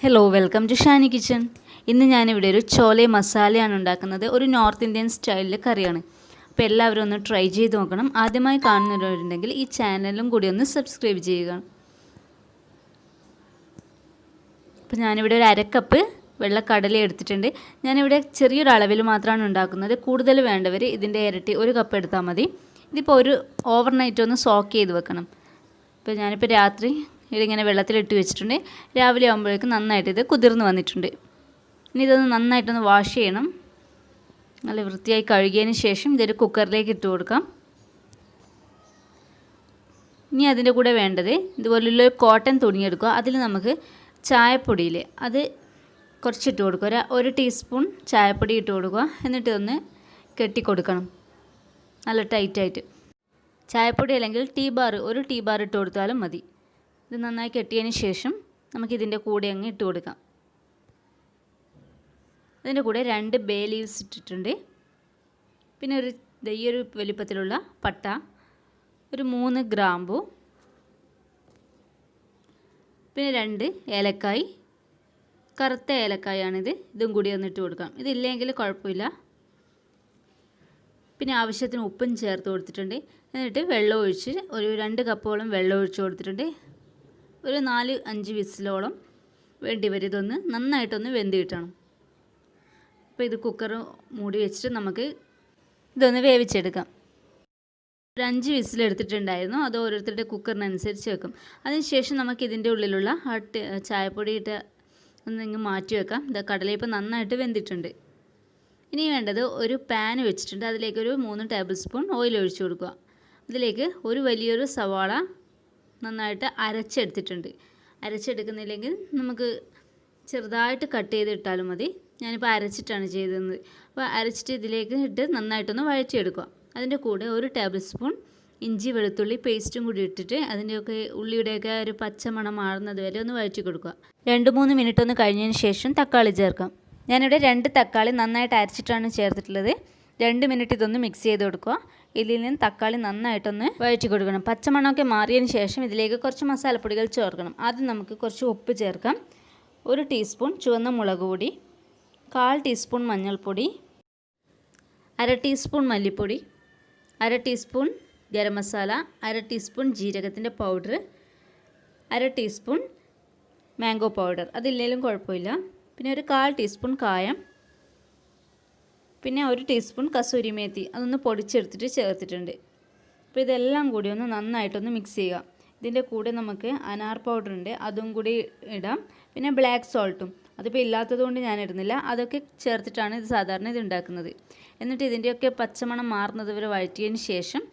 Hello welcome to Shani kitchen. ഇന്ന് ഞാനിവിടെ ഒരു ചോലെ മസാലയാണ് ഉണ്ടാക്കുന്നത്. ഒരു നോർത്ത് ഇന്ത്യൻ സ്റ്റൈലിലെ കറിയാണ്. അപ്പോൾ എല്ലാവരും ഒന്ന് ട്രൈ ചെയ്ത് നോക്കണം. ആദ്യമായി കാണുന്നവരുണ്ടെങ്കിൽ ഈ ചാനലും കൂടി ഒന്ന് സബ്സ്ക്രൈബ് ചെയ്യുക. അപ്പോൾ ഞാനിവിടെ ഒരു അരക്കപ്പ് വെള്ളക്കടല എടുത്തിട്ടുണ്ട്. ഞാനിവിടെ ചെറിയൊരു അളവിൽ മാത്രമാണ് ഉണ്ടാക്കുന്നത്. കൂടുതൽ വേണ്ടവർ ഇതിൻ്റെ ഇരട്ടി ഒരു കപ്പ് എടുത്താൽ മതി. ഇതിപ്പോൾ ഒരു ഓവർനൈറ്റ് ഒന്ന് സോക്ക് ചെയ്ത് വെക്കണം. ഇപ്പോൾ ഞാനിപ്പോൾ രാത്രി ഇതിങ്ങനെ വെള്ളത്തിലിട്ട് വെച്ചിട്ടുണ്ട്. രാവിലെ ആകുമ്പോഴേക്കും നന്നായിട്ട് ഇത് കുതിർന്ന് വന്നിട്ടുണ്ട്. ഇനി ഇതൊന്ന് നന്നായിട്ടൊന്ന് വാഷ് ചെയ്യണം. നല്ല വൃത്തിയായി കഴുകിയതിന് ശേഷം ഇതൊരു കുക്കറിലേക്ക് ഇട്ട് കൊടുക്കാം. ഇനി അതിൻ്റെ കൂടെ വേണ്ടത് ഇതുപോലുള്ള കോട്ടൺ തുണിയെടുക്കുക. അതിൽ നമുക്ക് ചായപ്പൊടിയിൽ അത് കുറച്ചിട്ട് കൊടുക്കുക. ഒരു ടീസ്പൂൺ ചായപ്പൊടി ഇട്ട് കൊടുക്കുക. എന്നിട്ട് ഒന്ന് കെട്ടിക്കൊടുക്കണം നല്ല ടൈറ്റായിട്ട്. ചായപ്പൊടി അല്ലെങ്കിൽ ഒരു ടീ ബാർ ഇട്ട് കൊടുത്താലും മതി. ഇത് നന്നായി കെട്ടിയതിന് ശേഷം നമുക്കിതിൻ്റെ കൂടെ അങ്ങ് ഇട്ട് കൊടുക്കാം. അതിൻ്റെ കൂടെ 2 ബേ ലീവ്സ് ഇട്ടിട്ടുണ്ട്. പിന്നെ ഈ ഒരു വലിപ്പത്തിലുള്ള പട്ട, ഒരു 3 ഗ്രാമ്പു, പിന്നെ 2 ഏലക്കായ്, കറുത്ത ഏലക്കായാണിത്. ഇതും കൂടി ഒന്ന് ഇട്ട് കൊടുക്കാം. ഇതില്ലെങ്കിൽ കുഴപ്പമില്ല. പിന്നെ ആവശ്യത്തിന് ഉപ്പും ചേർത്ത് കൊടുത്തിട്ടുണ്ട്. എന്നിട്ട് വെള്ളം ഒഴിച്ച് ഒരു 2 കപ്പോളം വെള്ളം ഒഴിച്ച് കൊടുത്തിട്ടുണ്ട്. ഒരു 4-5 വിസിലോളം വേണ്ടി വരും. ഇതൊന്ന് നന്നായിട്ടൊന്ന് വെന്ത് കിട്ടണം. അപ്പോൾ ഇത് കുക്കർ മൂടി വെച്ചിട്ട് നമുക്ക് ഇതൊന്ന് വേവിച്ചെടുക്കാം. ഒരു 5 വിസിലെടുത്തിട്ടുണ്ടായിരുന്നു. അത് ഓരോരുത്തരുടെ കുക്കറിനനുസരിച്ച് വെക്കും. അതിനുശേഷം നമുക്ക് ഇതിൻ്റെ ഉള്ളിലുള്ള ചായപ്പൊടി ഇട്ട് ഒന്നിങ്ങ് മാറ്റി വെക്കാം. ഇത് കടല ഇപ്പോൾ നന്നായിട്ട് വെന്തിട്ടുണ്ട്. ഇനി വേണ്ടത് ഒരു പാൻ വെച്ചിട്ടുണ്ട്. അതിലേക്ക് ഒരു 3 ടേബിൾ സ്പൂൺ ഓയിൽ ഒഴിച്ചു കൊടുക്കുക. ഇതിലേക്ക് ഒരു വലിയൊരു സവാള നന്നായിട്ട് അരച്ചെടുത്തിട്ടുണ്ട്. അരച്ചെടുക്കുന്നില്ലെങ്കിൽ നമുക്ക് ചെറുതായിട്ട് കട്ട് ചെയ്തിട്ടാലും മതി. ഞാനിപ്പോൾ അരച്ചിട്ടാണ് ചെയ്തത്. അപ്പോൾ അരച്ചിട്ട് ഇതിലേക്ക് ഇട്ട് നന്നായിട്ടൊന്ന് വഴറ്റിയെടുക്കുക. അതിൻ്റെ കൂടെ ഒരു ടേബിൾ സ്പൂൺ ഇഞ്ചി വെളുത്തുള്ളി പേസ്റ്റും കൂടി ഇട്ടിട്ട് അതിൻ്റെയൊക്കെ ഉള്ളിയുടെയൊക്കെ ഒരു പച്ചമണം മാറുന്നത് വരെ ഒന്ന് വഴറ്റി കൊടുക്കുക. 2-3 മിനിറ്റ് ഒന്ന് കഴിഞ്ഞതിന് ശേഷം തക്കാളി ചേർക്കാം. ഞാനിവിടെ 2 തക്കാളി നന്നായിട്ട് അരച്ചിട്ടാണ് ചേർത്തിട്ടുള്ളത്. 2 മിനിറ്റ് ഇതൊന്ന് മിക്സ് ചെയ്ത് കൊടുക്കുക. ഇതിൽ നിന്ന് തക്കാളി നന്നായിട്ടൊന്ന് വഴറ്റി കൊടുക്കണം. പച്ചമണമൊക്കെ മാറിയതിന് ശേഷം ഇതിലേക്ക് കുറച്ച് മസാലപ്പൊടികൾ ചേർക്കണം. ആദ്യം നമുക്ക് കുറച്ച് ഉപ്പ് ചേർക്കാം. 1 ടീസ്പൂൺ ചുവന്ന മുളക് പൊടി, 1/4 ടീസ്പൂൺ മഞ്ഞൾപ്പൊടി, 1/2 ടീസ്പൂൺ മല്ലിപ്പൊടി, 1/2 ടീസ്പൂൺ ഗരം മസാല, 1/2 ടീസ്പൂൺ ജീരകത്തിൻ്റെ പൗഡർ, 1/2 ടീസ്പൂൺ മാംഗോ പൗഡർ. അതില്ലെങ്കിലും കുഴപ്പമില്ല. പിന്നെ ഒരു 1/4 ടീസ്പൂൺ കായം, പിന്നെ 1 ടീസ്പൂൺ കസൂരി മേത്തി അതൊന്ന് പൊടിച്ചെടുത്തിട്ട് ചേർത്തിട്ടുണ്ട്. അപ്പോൾ ഇതെല്ലാം കൂടി ഒന്ന് നന്നായിട്ടൊന്ന് മിക്സ് ചെയ്യുക. ഇതിൻ്റെ കൂടെ നമുക്ക് അനാർ പൗഡർ ഉണ്ട്, അതും കൂടി ഇടാം. പിന്നെ ബ്ലാക്ക് സോൾട്ടും, അതിപ്പോൾ ഇല്ലാത്തതുകൊണ്ട് ഞാൻ ഇടുന്നില്ല. അതൊക്കെ ചേർത്തിട്ടാണ് ഇത് സാധാരണ ഇത് ഉണ്ടാക്കുന്നത്. എന്നിട്ട് ഇതിൻ്റെയൊക്കെ പച്ചമണം മാറുന്നത് വരെ വഴറ്റിയതിന് ശേഷം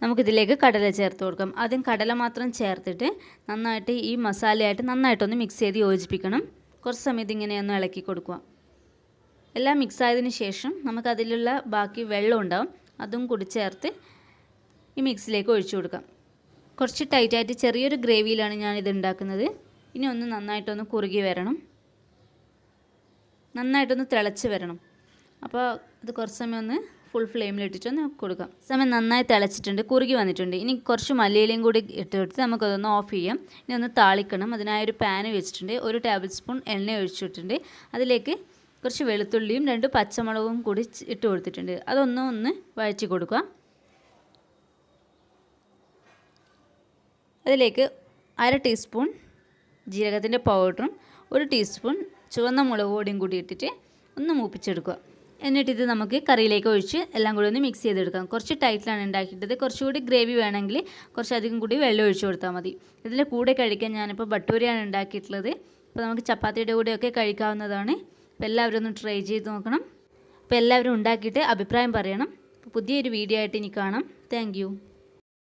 നമുക്കിതിലേക്ക് കടല ചേർത്ത് കൊടുക്കാം. ആദ്യം കടല മാത്രം ചേർത്തിട്ട് നന്നായിട്ട് ഈ മസാലയായിട്ട് നന്നായിട്ടൊന്ന് മിക്സ് ചെയ്ത് യോജിപ്പിക്കണം. കുറച്ച് സമയം ഇതിങ്ങനെയൊന്ന് ഇളക്കി കൊടുക്കുക. എല്ലാം മിക്സ് ആയതിനു ശേഷം നമുക്കതിലുള്ള ബാക്കി വെള്ളം ഉണ്ടാവും, അതും കൂടി ചേർത്ത് ഈ മിക്സിലേക്ക് ഒഴിച്ചു കൊടുക്കാം. കുറച്ച് ടൈറ്റായിട്ട് ചെറിയൊരു ഗ്രേവിയിലാണ് ഞാനിത് ഉണ്ടാക്കുന്നത്. ഇനി ഒന്ന് നന്നായിട്ടൊന്ന് കുറുകി വരണം, നന്നായിട്ടൊന്ന് തിളച്ച് വരണം. അപ്പോൾ ഇത് കുറച്ച് സമയം ഒന്ന് ഫുൾ ഫ്ലെയിമിലിട്ടിട്ടൊന്ന് കൊടുക്കാം. സമയം നന്നായി തിളച്ചിട്ടുണ്ട്, കുറുകി വന്നിട്ടുണ്ട്. ഇനി കുറച്ച് മല്ലിയിലയും കൂടി ഇട്ട് കൊടുത്ത് നമുക്കതൊന്ന് ഓഫ് ചെയ്യാം. ഇനി ഒന്ന് താളിക്കണം. അതിനായൊരു പാൻ വെച്ചിട്ടുണ്ട്. 1 ടേബിൾ സ്പൂൺ എണ്ണ ഒഴിച്ചിട്ടുണ്ട്. അതിലേക്ക് കുറച്ച് വെളുത്തുള്ളിയും 2 പച്ചമുളകും കൂടി ഇട്ട് കൊടുത്തിട്ടുണ്ട്. ഒന്ന് വഴറ്റി കൊടുക്കുക. അതിലേക്ക് 1/2 ടീസ്പൂൺ ജീരകത്തിൻ്റെ പൗഡറും 1 ടീസ്പൂൺ ചുവന്ന മുളക് പൊടിയും കൂടി ഇട്ടിട്ട് ഒന്ന് മൂപ്പിച്ചെടുക്കുക. എന്നിട്ടിത് നമുക്ക് കറിയിലേക്ക് ഒഴിച്ച് എല്ലാം കൂടി ഒന്ന് മിക്സ് ചെയ്തെടുക്കാം. കുറച്ച് ടൈറ്റിലാണ് ഉണ്ടാക്കിയിട്ടത്. കുറച്ചുകൂടി ഗ്രേവി വേണമെങ്കിൽ കുറച്ചധികം കൂടി വെള്ളം ഒഴിച്ച് കൊടുത്താൽ മതി. ഇതിൻ്റെ കൂടെ കഴിക്കാൻ ഞാനിപ്പോൾ ഭട്ടൂരയാണ് ഉണ്ടാക്കിയിട്ടുള്ളത്. അപ്പോൾ നമുക്ക് ചപ്പാത്തിയുടെ കൂടെയൊക്കെ കഴിക്കാവുന്നതാണ്. അപ്പോൾ എല്ലാവരും ഒന്ന് ട്രൈ ചെയ്ത് നോക്കണം. അപ്പോൾ എല്ലാവരും ഉണ്ടാക്കിയിട്ട് അഭിപ്രായം പറയണം. പുതിയൊരു വീഡിയോ ആയിട്ട് ഇനി കാണാം. താങ്ക്